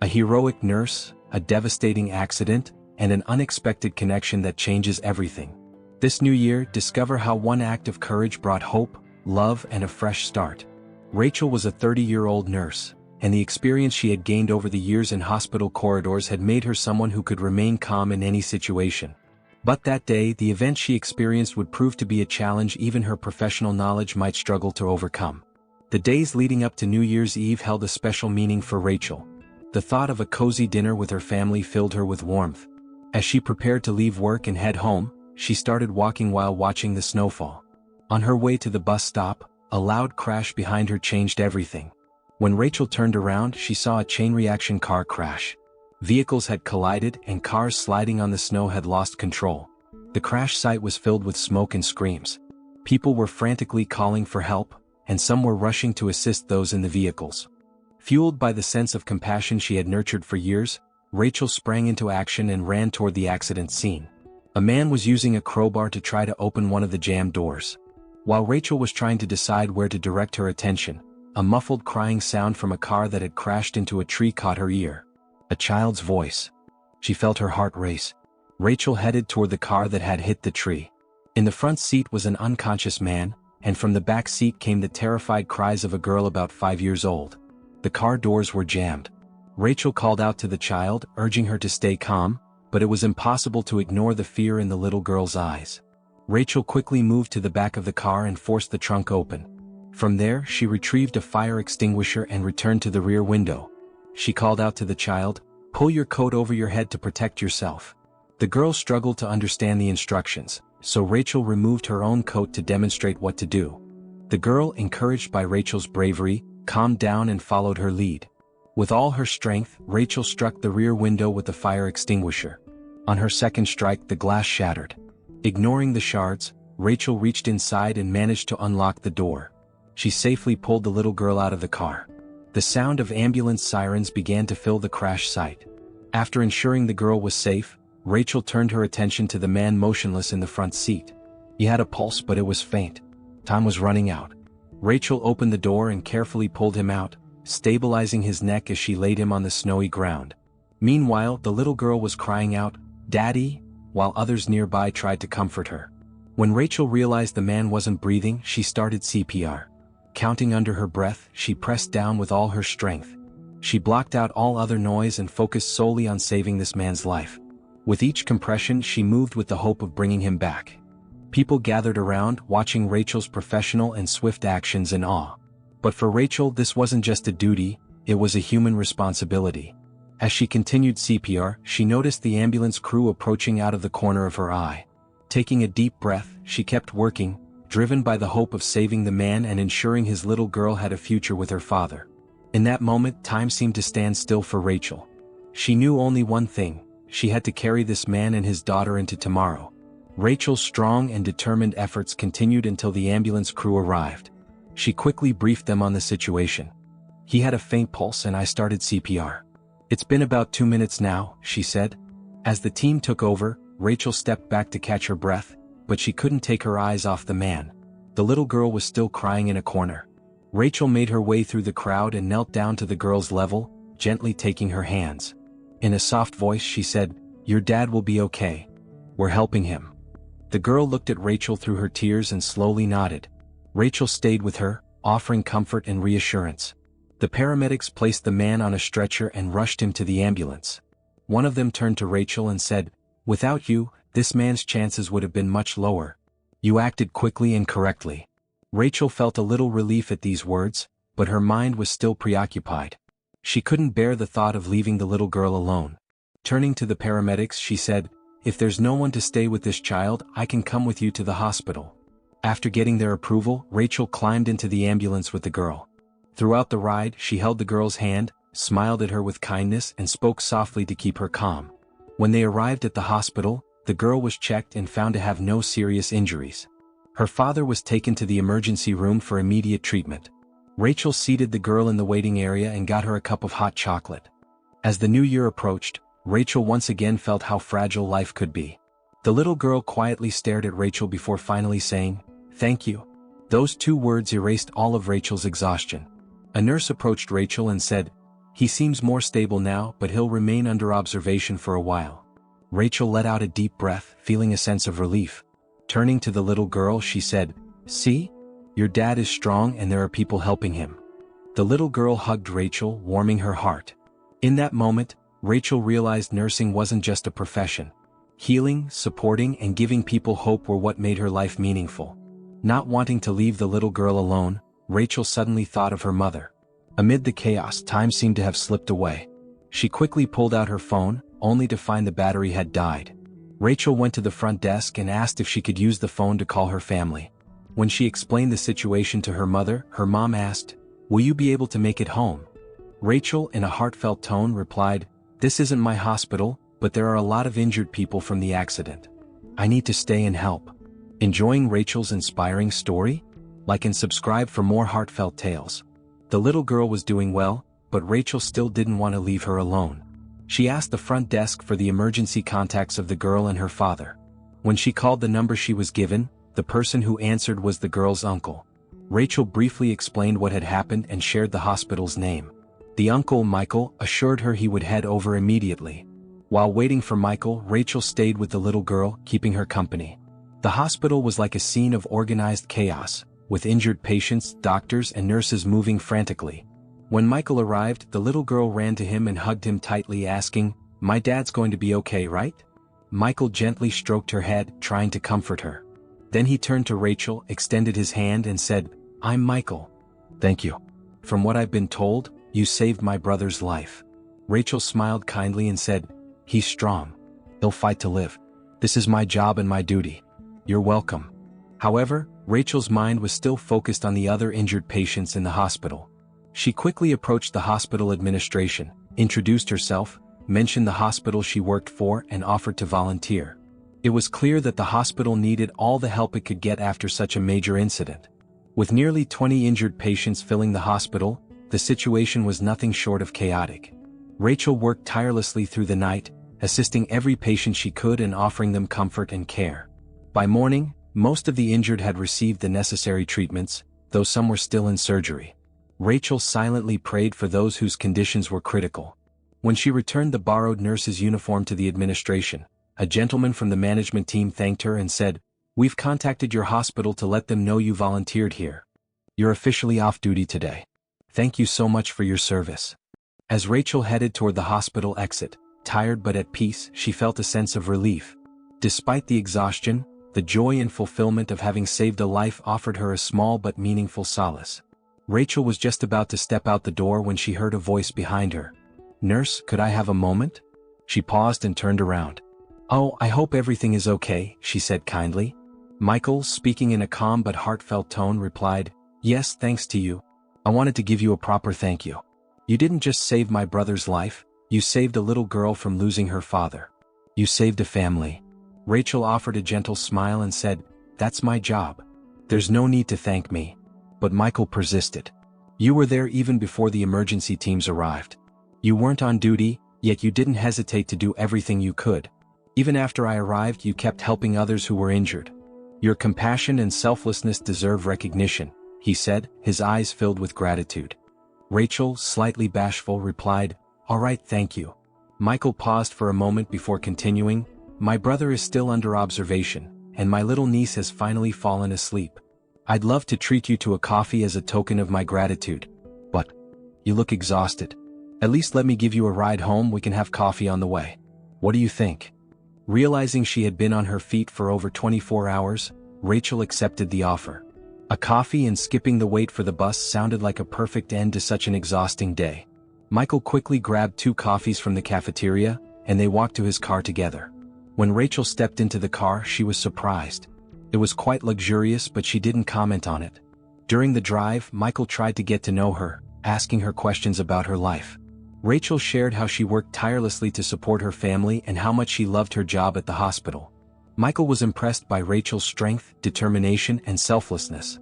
A heroic nurse, a devastating accident, and an unexpected connection that changes everything. This new year, discover how one act of courage brought hope, love, and a fresh start. Rachel was a 30-year-old nurse, and the experience she had gained over the years in hospital corridors had made her someone who could remain calm in any situation. But that day, the event she experienced would prove to be a challenge even her professional knowledge might struggle to overcome. The days leading up to New Year's Eve held a special meaning for Rachel. The thought of a cozy dinner with her family filled her with warmth. As she prepared to leave work and head home, she started walking while watching the snowfall. On her way to the bus stop, a loud crash behind her changed everything. When Rachel turned around, she saw a chain reaction car crash. Vehicles had collided and cars sliding on the snow had lost control. The crash site was filled with smoke and screams. People were frantically calling for help, and some were rushing to assist those in the vehicles. Fueled by the sense of compassion she had nurtured for years, Rachel sprang into action and ran toward the accident scene. A man was using a crowbar to try to open one of the jammed doors. While Rachel was trying to decide where to direct her attention, a muffled crying sound from a car that had crashed into a tree caught her ear. A child's voice. She felt her heart race. Rachel headed toward the car that had hit the tree. In the front seat was an unconscious man, and from the back seat came the terrified cries of a girl about 5 years old. The car doors were jammed. Rachel called out to the child, urging her to stay calm, but it was impossible to ignore the fear in the little girl's eyes. Rachel quickly moved to the back of the car and forced the trunk open. From there, she retrieved a fire extinguisher and returned to the rear window. She called out to the child, "Pull your coat over your head to protect yourself." The girl struggled to understand the instructions, so Rachel removed her own coat to demonstrate what to do. The girl, encouraged by Rachel's bravery, calmed down and followed her lead. With all her strength, Rachel struck the rear window with the fire extinguisher. On her second strike, the glass shattered. Ignoring the shards, Rachel reached inside and managed to unlock the door. She safely pulled the little girl out of the car. The sound of ambulance sirens began to fill the crash site. After ensuring the girl was safe, Rachel turned her attention to the man motionless in the front seat. He had a pulse, but it was faint. Time was running out. Rachel opened the door and carefully pulled him out, stabilizing his neck as she laid him on the snowy ground. Meanwhile, the little girl was crying out, "Daddy," while others nearby tried to comfort her. When Rachel realized the man wasn't breathing, she started CPR. Counting under her breath, she pressed down with all her strength. She blocked out all other noise and focused solely on saving this man's life. With each compression, she moved with the hope of bringing him back. People gathered around, watching Rachel's professional and swift actions in awe. But for Rachel, this wasn't just a duty, it was a human responsibility. As she continued CPR, she noticed the ambulance crew approaching out of the corner of her eye. Taking a deep breath, she kept working, driven by the hope of saving the man and ensuring his little girl had a future with her father. In that moment, time seemed to stand still for Rachel. She knew only one thing: she had to carry this man and his daughter into tomorrow. Rachel's strong and determined efforts continued until the ambulance crew arrived. She quickly briefed them on the situation. "He had a faint pulse and I started CPR. It's been about 2 minutes now," she said. As the team took over, Rachel stepped back to catch her breath, but she couldn't take her eyes off the man. The little girl was still crying in a corner. Rachel made her way through the crowd and knelt down to the girl's level, gently taking her hands. In a soft voice she said, "Your dad will be okay. We're helping him." The girl looked at Rachel through her tears and slowly nodded. Rachel stayed with her, offering comfort and reassurance. The paramedics placed the man on a stretcher and rushed him to the ambulance. One of them turned to Rachel and said, "Without you, this man's chances would have been much lower. You acted quickly and correctly." Rachel felt a little relief at these words, but her mind was still preoccupied. She couldn't bear the thought of leaving the little girl alone. Turning to the paramedics, she said, "If there's no one to stay with this child, I can come with you to the hospital." After getting their approval, Rachel climbed into the ambulance with the girl. Throughout the ride, she held the girl's hand, smiled at her with kindness, and spoke softly to keep her calm. When they arrived at the hospital, the girl was checked and found to have no serious injuries. Her father was taken to the emergency room for immediate treatment. Rachel seated the girl in the waiting area and got her a cup of hot chocolate. As the new year approached, Rachel once again felt how fragile life could be. The little girl quietly stared at Rachel before finally saying, "Thank you." Those 2 words erased all of Rachel's exhaustion. A nurse approached Rachel and said, He seems more stable now, but he'll remain under observation for a while. Rachel let out a deep breath, feeling a sense of relief. Turning to the little girl, she said, "See? Your dad is strong and there are people helping him." The little girl hugged Rachel, warming her heart. In that moment, Rachel realized nursing wasn't just a profession. Healing, supporting, and giving people hope were what made her life meaningful. Not wanting to leave the little girl alone, Rachel suddenly thought of her mother. Amid the chaos, time seemed to have slipped away. She quickly pulled out her phone, only to find the battery had died. Rachel went to the front desk and asked if she could use the phone to call her family. When she explained the situation to her mother, her mom asked, "Will you be able to make it home?" Rachel, in a heartfelt tone, replied, "This isn't my hospital, but there are a lot of injured people from the accident. I need to stay and help." Enjoying Rachel's inspiring story? Like and subscribe for more heartfelt tales. The little girl was doing well, but Rachel still didn't want to leave her alone. She asked the front desk for the emergency contacts of the girl and her father. When she called the number she was given, the person who answered was the girl's uncle. Rachel briefly explained what had happened and shared the hospital's name. The uncle, Michael, assured her he would head over immediately. While waiting for Michael, Rachel stayed with the little girl, keeping her company. The hospital was like a scene of organized chaos, with injured patients, doctors, and nurses moving frantically. When Michael arrived, the little girl ran to him and hugged him tightly, asking, "My dad's going to be okay, right?" Michael gently stroked her head, trying to comfort her. Then he turned to Rachel, extended his hand and said, "I'm Michael. Thank you. From what I've been told, you saved my brother's life." Rachel smiled kindly and said, "He's strong. He'll fight to live. This is my job and my duty." "You're welcome." However, Rachel's mind was still focused on the other injured patients in the hospital. She quickly approached the hospital administration, introduced herself, mentioned the hospital she worked for, and offered to volunteer. It was clear that the hospital needed all the help it could get after such a major incident. With nearly 20 injured patients filling the hospital, the situation was nothing short of chaotic. Rachel worked tirelessly through the night, assisting every patient she could and offering them comfort and care. By morning, most of the injured had received the necessary treatments, though some were still in surgery. Rachel silently prayed for those whose conditions were critical. When she returned the borrowed nurse's uniform to the administration, a gentleman from the management team thanked her and said, "We've contacted your hospital to let them know you volunteered here. You're officially off duty today. Thank you so much for your service." As Rachel headed toward the hospital exit, tired but at peace, she felt a sense of relief. Despite the exhaustion, the joy and fulfillment of having saved a life offered her a small but meaningful solace. Rachel was just about to step out the door when she heard a voice behind her. "Nurse, could I have a moment?" She paused and turned around. "Oh, I hope everything is okay," she said kindly. Michael, speaking in a calm but heartfelt tone, replied, "Yes, thanks to you. I wanted to give you a proper thank you. You didn't just save my brother's life, you saved a little girl from losing her father. You saved a family." Rachel offered a gentle smile and said, "That's my job. There's no need to thank me." But Michael persisted. "You were there even before the emergency teams arrived. You weren't on duty, yet you didn't hesitate to do everything you could. Even after I arrived, you kept helping others who were injured. Your compassion and selflessness deserve recognition," he said, his eyes filled with gratitude. Rachel, slightly bashful, replied, "All right, thank you." Michael paused for a moment before continuing, "My brother is still under observation, and my little niece has finally fallen asleep. I'd love to treat you to a coffee as a token of my gratitude. But you look exhausted. At least let me give you a ride home. We can have coffee on the way. What do you think?" Realizing she had been on her feet for over 24 hours, Rachel accepted the offer. A coffee and skipping the wait for the bus sounded like a perfect end to such an exhausting day. Michael quickly grabbed 2 coffees from the cafeteria, and they walked to his car together. When Rachel stepped into the car, she was surprised. It was quite luxurious, but she didn't comment on it. During the drive, Michael tried to get to know her, asking her questions about her life. Rachel shared how she worked tirelessly to support her family and how much she loved her job at the hospital. Michael was impressed by Rachel's strength, determination, and selflessness.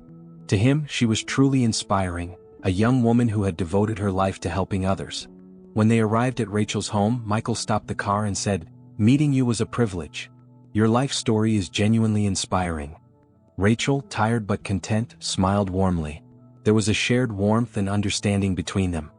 To him, she was truly inspiring, a young woman who had devoted her life to helping others. When they arrived at Rachel's home, Michael stopped the car and said, "Meeting you was a privilege. Your life story is genuinely inspiring." Rachel, tired but content, smiled warmly. There was a shared warmth and understanding between them.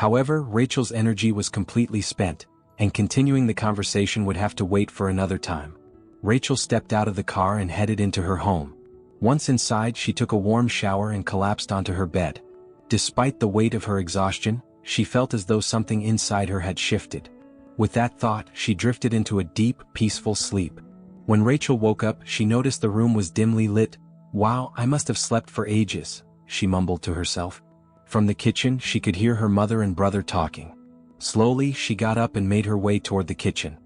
However, Rachel's energy was completely spent, and continuing the conversation would have to wait for another time. Rachel stepped out of the car and headed into her home. Once inside, she took a warm shower and collapsed onto her bed. Despite the weight of her exhaustion, she felt as though something inside her had shifted. With that thought, she drifted into a deep, peaceful sleep. When Rachel woke up, she noticed the room was dimly lit. "Wow, I must have slept for ages," she mumbled to herself. From the kitchen, she could hear her mother and brother talking. Slowly, she got up and made her way toward the kitchen.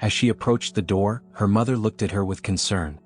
As she approached the door, her mother looked at her with concern.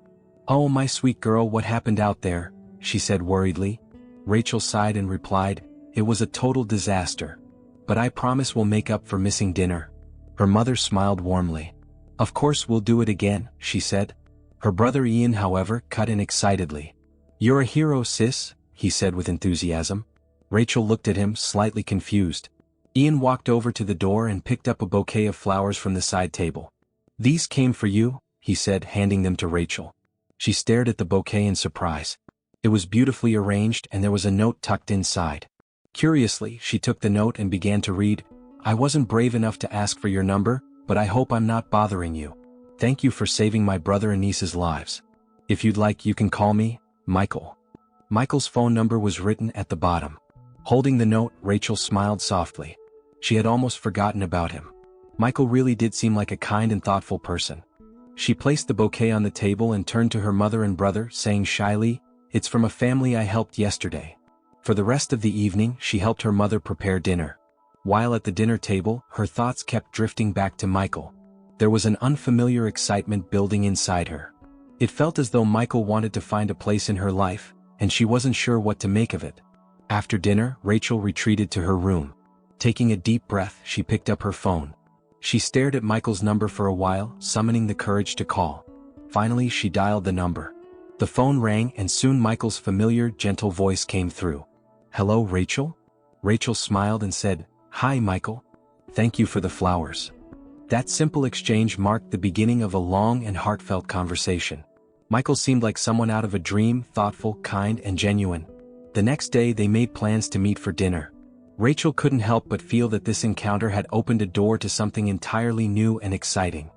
"Oh, my sweet girl, what happened out there?" she said worriedly. Rachel sighed and replied, "It was a total disaster. But I promise we'll make up for missing dinner." Her mother smiled warmly. "Of course we'll do it again," she said. Her brother Ian, however, cut in excitedly. "You're a hero, sis," he said with enthusiasm. Rachel looked at him, slightly confused. Ian walked over to the door and picked up a bouquet of flowers from the side table. "These came for you," he said, handing them to Rachel. She stared at the bouquet in surprise. It was beautifully arranged and there was a note tucked inside. Curiously, she took the note and began to read, "I wasn't brave enough to ask for your number, but I hope I'm not bothering you. Thank you for saving my brother and niece's lives. If you'd like, you can call me Michael." Michael's phone number was written at the bottom. Holding the note, Rachel smiled softly. She had almost forgotten about him. Michael really did seem like a kind and thoughtful person. She placed the bouquet on the table and turned to her mother and brother, saying shyly, "It's from a family I helped yesterday." For the rest of the evening, she helped her mother prepare dinner. While at the dinner table, her thoughts kept drifting back to Michael. There was an unfamiliar excitement building inside her. It felt as though Michael wanted to find a place in her life, and she wasn't sure what to make of it. After dinner, Rachel retreated to her room. Taking a deep breath, she picked up her phone. She stared at Michael's number for a while, summoning the courage to call. Finally, she dialed the number. The phone rang and soon Michael's familiar, gentle voice came through. "Hello, Rachel?" Rachel smiled and said, "Hi, Michael. Thank you for the flowers." That simple exchange marked the beginning of a long and heartfelt conversation. Michael seemed like someone out of a dream, thoughtful, kind, and genuine. The next day they made plans to meet for dinner. Rachel couldn't help but feel that this encounter had opened a door to something entirely new and exciting.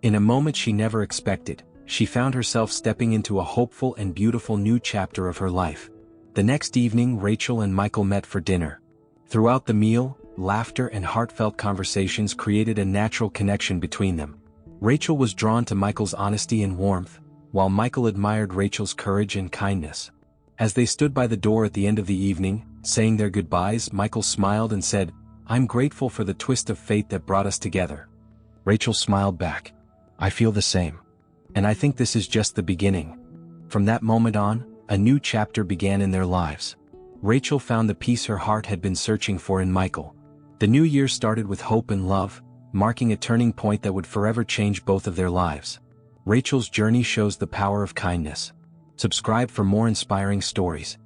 In a moment she never expected, she found herself stepping into a hopeful and beautiful new chapter of her life. The next evening, Rachel and Michael met for dinner. Throughout the meal, laughter and heartfelt conversations created a natural connection between them. Rachel was drawn to Michael's honesty and warmth, while Michael admired Rachel's courage and kindness. As they stood by the door at the end of the evening, saying their goodbyes, Michael smiled and said, "I'm grateful for the twist of fate that brought us together." Rachel smiled back. "I feel the same. And I think this is just the beginning." From that moment on, a new chapter began in their lives. Rachel found the peace her heart had been searching for in Michael. The new year started with hope and love, marking a turning point that would forever change both of their lives. Rachel's journey shows the power of kindness. Subscribe for more inspiring stories.